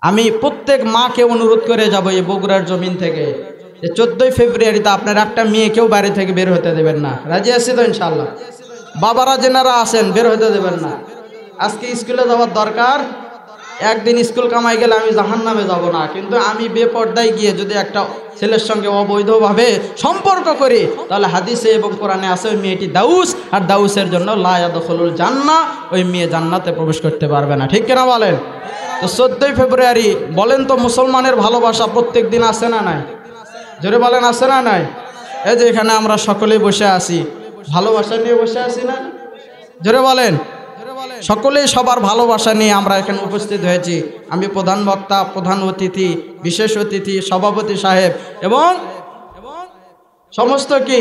আমি প্রত্যেক মাকে অনুরোধ করে যাব এই বগুড়ার জমিন থেকে যে 14ই ফেব্রুয়ারিতে আপনার একটা মেয়েকেও বাড়ি থেকে বের হতে দেবেন না। রাজি আছি তো ইনশাআল্লাহ? বাবারা যেনারা আছেন বের হতে দেবেন না। আজকে স্কুলে যাওয়ার দরকার, একদিন স্কুল কামাই গেলে আমি জাহান্নামে যাব না, কিন্তু আমি বেপর্দায় গিয়ে যদি একটা ছেলের সঙ্গে অবৈধভাবে সম্পর্ক করি তাহলে হাদিসে এবং কোরআনে আছে ওই মেয়েটি দাউস, আর দাউসের জন্য লা ইয়াদখুলুল জান্নাহ, ওই মেয়ে জান্নাতে প্রবেশ করতে পারবে না। ঠিক কিনা বলেন? তো 14ই ফেব্রুয়ারি বলেন তো মুসলমানের ভালোবাসা প্রত্যেক দিন আছে না নাই? জোরে বলেন আছে না নাই? এই যে এখানে আমরা সকলেই বসে আছি, ভালোবাসা নিয়ে বসে আছি না? জোরে বলেন। সকলেই সবার ভালোবাসা নিয়ে আমরা এখানে উপস্থিত হয়েছি। আমি প্রধান বক্তা, প্রধান অতিথি, বিশেষ অতিথি, সভাপতি সাহেব এবং সমস্ত কি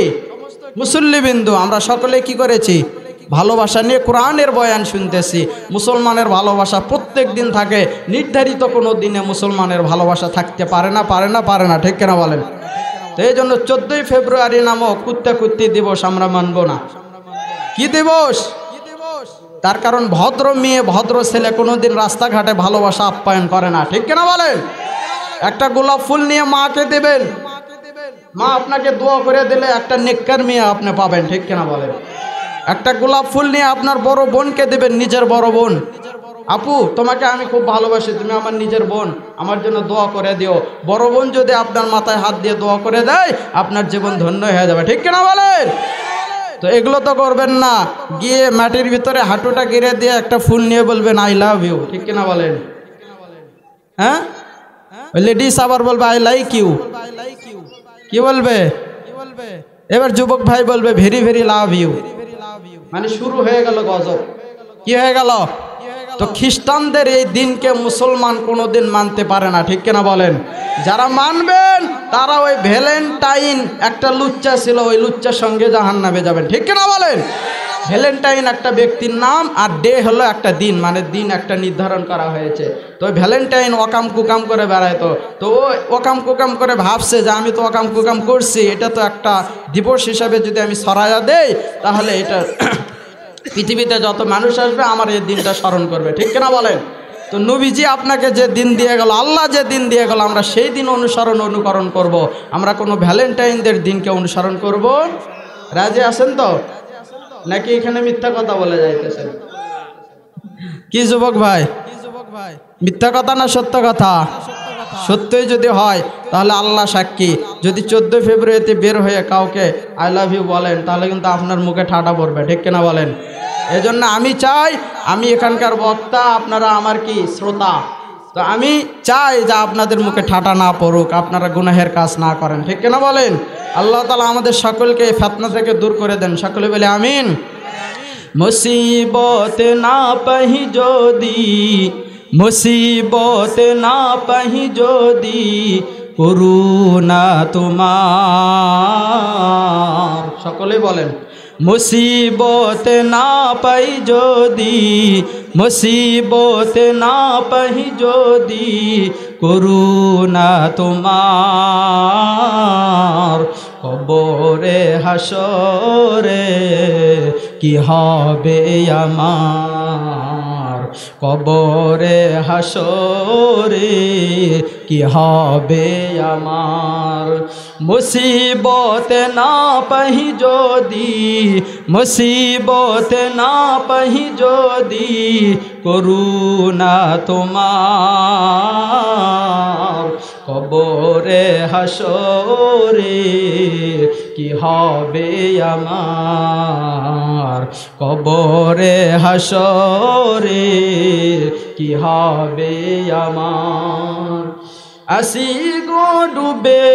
মুসল্লিবিন্দু, আমরা সকলে কি করেছি? ভালোবাসা নিয়ে কোরআনের বয়ান শুনতেছি। মুসলমানের ভালোবাসা প্রত্যেক দিন থাকে, নির্ধারিত কোনো দিনে মুসলমানের ভালোবাসা থাকতে পারে না, পারে না, পারে না। ঠিক কিনা বলেন? তো এই জন্য 14ই ফেব্রুয়ারি নামক কুত্তাকুত্তি দিবস আমরা মানব না। কি দিবস? তার কারণ ভদ্র মেয়ে ভদ্র ছেলে কোনোদিন রাস্তাঘাটে ভালোবাসা আপ্যায়ন করে না। ঠিক কিনা বলেন? একটা গোলাপ ফুল নিয়ে মাকে দেবেন, মা আপনাকে দোয়া করে দিলে একটা নেককার মেয়ে আপনি পাবেন। ঠিক কিনা বলেন? একটা গোলাপ ফুল নিয়ে আপনার বড় বোনকে দেবেন, নিজের বড় বোন, আপু তোমাকে আমি খুব ভালোবাসি, তুমি আমার নিজের বোন, আমার জন্য দোয়া করে দিও। বড় বোন যদি আপনার মাথায় হাত দিয়ে দোয়া করে দেয় আপনার জীবন ধন্য হয়ে যাবে। ঠিক কিনা বলেন? তো এগুলো তো করবেন না, গিয়ে মাটির ভিতরে হাঁটুটা গিরে দিয়ে একটা ফুল নিয়ে বলবেন আই লাভ ইউ। ঠিক কিনা বলেন? হ্যাঁ, লেডিস আবার বলবে আই লাইক ইউ। কি বলবে? এবার যুবক ভাই বলবে ভেরি ভেরি লাভ ইউ। মানে শুরু হয়ে গেল গজব। কি হয়ে গেল? তো খ্রিস্টানদের এই দিনকে মুসলমান কোনোদিন মানতে পারে না। ঠিক কিনা বলেন? যারা মানবেন তারা ওই ভ্যালেন্টাইন, একটা লুচ্চা ছিল, ওই লুচ্চার সঙ্গে জাহান্নামে যাবেন। ঠিক কিনা বলেন? ভ্যালেন্টাইন একটা ব্যক্তির নাম, আর ডে হলো একটা দিন, মানে দিন একটা নির্ধারণ করা হয়েছে। তো ওই ভ্যালেন্টাইন অকাম কুকাম করে বেড়াইতো। তো ও অকাম কুকাম করে ভাবছে যে আমি তো অকাম কুকাম করছি, এটা তো একটা দিবস হিসাবে যদি আমি সরাইয়া দেই তাহলে এটা পৃথিবীতে যত মানুষ আসবে আমার এই দিনটা স্মরণ করবে। ঠিক কিনা বলেন? তো নবীজি আপনাকে যে দিন দিয়ে গেল, আল্লাহ যে দিন দিয়ে গেল, আমরা সেই দিন অনুকরণ করব। আমরা কোনো ভ্যালেন্টাইনদের দিনকে অনুসরণ করব। রাজি আছেন তো? নাকি এখানে মিথ্যা কথা বলে যাইতেছেন? কি যুবক ভাই, মিথ্যা কথা না সত্য কথা? সত্যই যদি হয় তাহলে আল্লাহ সাক্ষী, যদি 14 ফেব্রুয়ারিতে বের হয়ে কাউকে আই লাভ ইউ বলেন তাহলে কিন্তু আপনার মুখে ঠাডা পড়বে। ঠিক কিনা বলেন? এই জন্য আমি চাই, আমি এখানকার বক্তা, আপনারা আমার কি শ্রোতা, তো আমি চাই যে আপনাদের মুখে ঠাডা না পড়ুক, আপনারা গুনাহের কাজ না করেন। ঠিক কিনা বলেন? আল্লাহ তাআলা আমাদের সকলকে ফিতনা থেকে দূর করে দেন। সকলে বলে আমিন। মুসিবত না পাহি যদি, মুসিবত না পাহি যদি, করুণা তোমার। সকলে বলেন মুসিবত না পাই যদি, মুসিবত না পাহি যদি, করুণা তোমার। কবরে হাসরে কি হবে আমার, কবরে হাসরে কি হবে আমার। মুসিবত না পাহি যদি, মুসিবত না পাহি যদি, করুণা তোমার। কবরে হাসরে কি হবে আমার, কবরে হাসরে কি হবে আমার। আসি গো ডুবে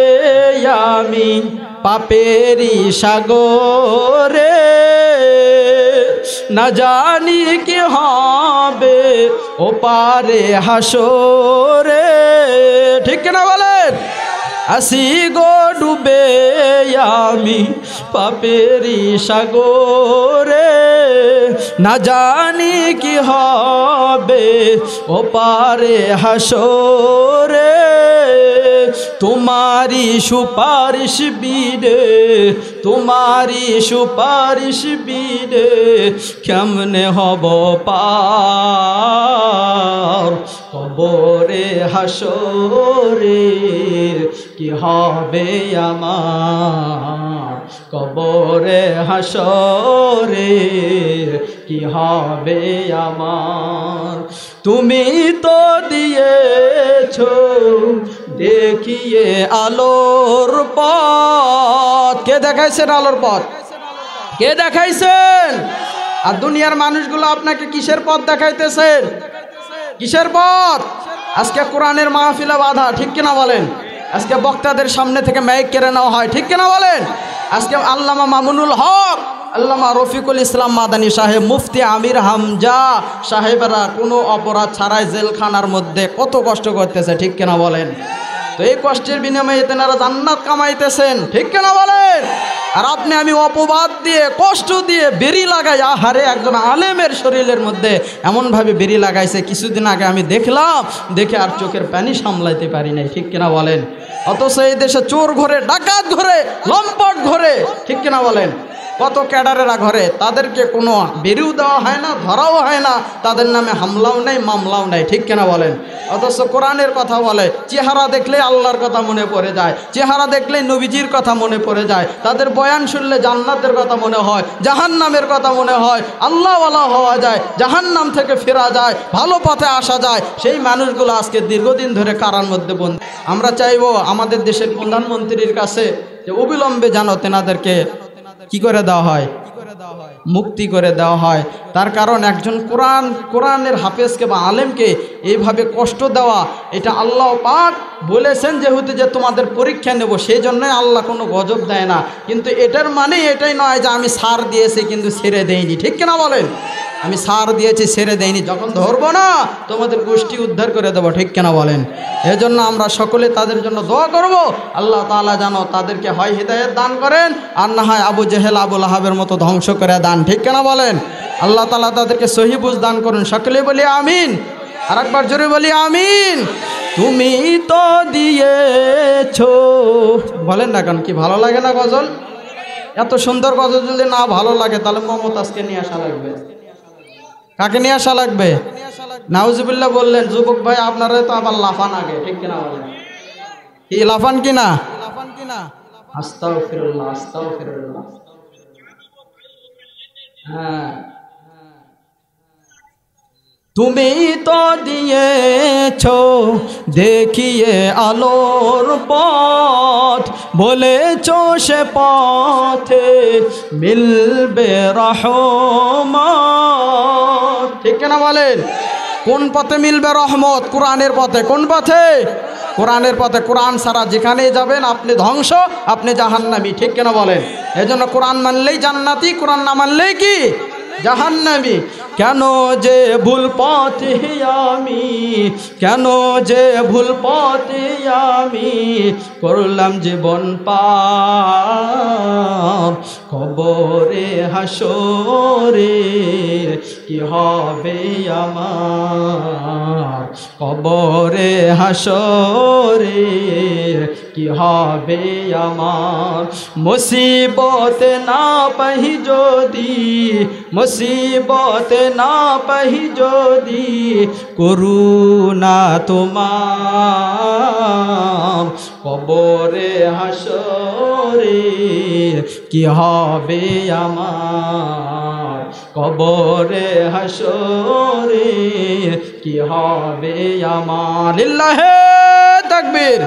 আমি পাপেরি সাগরে, না জানি কি হবে ও পারে হাসরে। ঠিক না বলেন? আসি গো ডুবে আমি পাপেরি সাগরে, না জানি কি হবে ও পারে হাসরে। तुम्हारी सुपारिश बीरे तुम्हारी सुपारिश बीरे केमने हब पार कबरे हाशरेर कि हबे आमार कबरे हाशरेर कि हबे आमार तुमी तो दिएछो देखिए आलोर पथ के देखाইছেন आलोर पथ के देखाইছেন আর দুনিয়ার মানুষগুলো আপনাকে কিসের পথ দেখাইতেছেন কিসের পথ আজকে কোরআনের মাহফিলে বাধা ঠিক কি না বলেন আজকে বক্তাদের সামনে থেকে মাইক কেড়ে নেওয়া হয় ঠিক কি না বলেন আজকে আল্লামা মামুনুল হক আল্লামা রফিকুল ইসলাম মাদানী সাহেব মুফতি আমির হামজা সাহেবরা কোনো অপরাধ ছাড়াই জেলখানার মধ্যে কত কষ্ট করতেছে ঠিক কিনা বলেন তো এই কষ্টের বিনিময়ে তেনারা জান্নাত কামাইতেছেন ঠিক কিনা বলেন আর আপনি আমি অপবাদ দিয়ে কষ্ট দিয়ে বেরি লাগাই আহারে একজন আলেমের শরীরের মধ্যে এমনভাবে বেরি লাগাইছে কিছুদিন আগে আমি দেখলাম দেখে আর চোখের পানি সামলাইতে পারি নাই ঠিক কিনা বলেন অথচ এই দেশে চোর ঘরে ডাকাত ঘরে লম্পট ঘরে ঠিক কিনা বলেন কত ক্যাডারেরা ঘরে তাদেরকে কোনো বেরিও দেওয়া হয় না ধরাও হয় না তাদের নামে হামলাও নাই মামলাও নাই ঠিক কিনা বলেন অথচ কোরআনের কথা বলে চেহারা দেখলে আল্লাহর কথা মনে পড়ে যায় চেহারা দেখলে নবীজির কথা মনে পড়ে যায় তাদের বয়ান শুনলে জান্নাতের কথা মনে হয় জাহান্নামের কথা মনে হয় আল্লাহওয়ালা হওয়া যায় জাহান্নাম থেকে ফেরা যায় ভালো পথে আসা যায় সেই মানুষগুলো আজকে দীর্ঘদিন ধরে কারার মধ্যে বন্দী আমরা চাইবো আমাদের দেশের প্রধানমন্ত্রীর কাছে যে অবিলম্বে যেন তেনাদেরকে কি করে দেওয়া হয় মুক্তি করে দেওয়া হয় তার কারণ একজন কোরআনের হাফেজকে বা আলেমকে এইভাবে কষ্ট দেওয়া এটা আল্লাহ পাক বলেছেন যেহেতু যে তোমাদের পরীক্ষা নেব সেই জন্যই আল্লাহ কোনো গজব দেয় না কিন্তু এটার মানে এটাই নয় যে আমি সার দিয়েছি কিন্তু ছেড়ে দেইনি ঠিক কিনা বলেন আমি সার দিয়েছি ছেড়ে দেইনি যখন ধরবো না তোমাদের গোষ্ঠী উদ্ধার করে দেবো ঠিক কিনা বলেন এজন্য আমরা সকলে তাদের জন্য দোয়া করব আল্লাহ তাআলা যেন তাদেরকে হয় হিদায়াত দান করেন আর না হয় আবু জেহেল আবু লাহাবের মতো ধ্বংস করে দান ঠিক কিনা বলেন আল্লাহ তাআলা তাদেরকে সহি বুঝ দান করুন সকলে বলি আমিন আর একবার জোরে বলি আমিন তুমি তো দিয়েছো বলেন না কেন কি ভালো লাগে না গজল এত সুন্দর গজল যদি না ভালো লাগে তাহলে মমতাজকে নিয়ে আসা লাগবে কাকে নিয়ে আসা লাগবে নাউজুবিল্লাহ বললেন যুবক ভাই আপনারা তো আবার লাফান আগে ঠিক কিনা বলেন কি লাফান কিনা আস্তাগফিরুল্লাহ আস্তাগফিরুল্লাহ হ্যাঁ তুমি তো দিয়েছো দেখিয়ে আলোর পথ বলেছো সে পথে মিলবে রহমত ঠিক না বলেন কোন পথে মিলবে রহমত কোরআনের পথে কোন পথে কোরআনের পথে কোরআন ছাড়া যেখানেই যাবেন আপনি ধ্বংস আপনি জাহান্নামী ঠিক কেন বলেন এজন্য কোরআন মানলেই জান্নাতি কোরআন না মানলেই কি জাহান্নামী কেন যে ভুল পথে আমি কেন যে ভুল পথে আমি করলাম জীবন পার কবরে হাসরে কি হবে আমার কবরে হাসরে কি হবে আমার মুসিবত না পাহি যদি মুসিবত না পাহি যদি করুণা তোমার কবরে হাসরে কি হবে আমার কবরে হাসরে কি হবে আমার লিল্লাহে তাকবীর।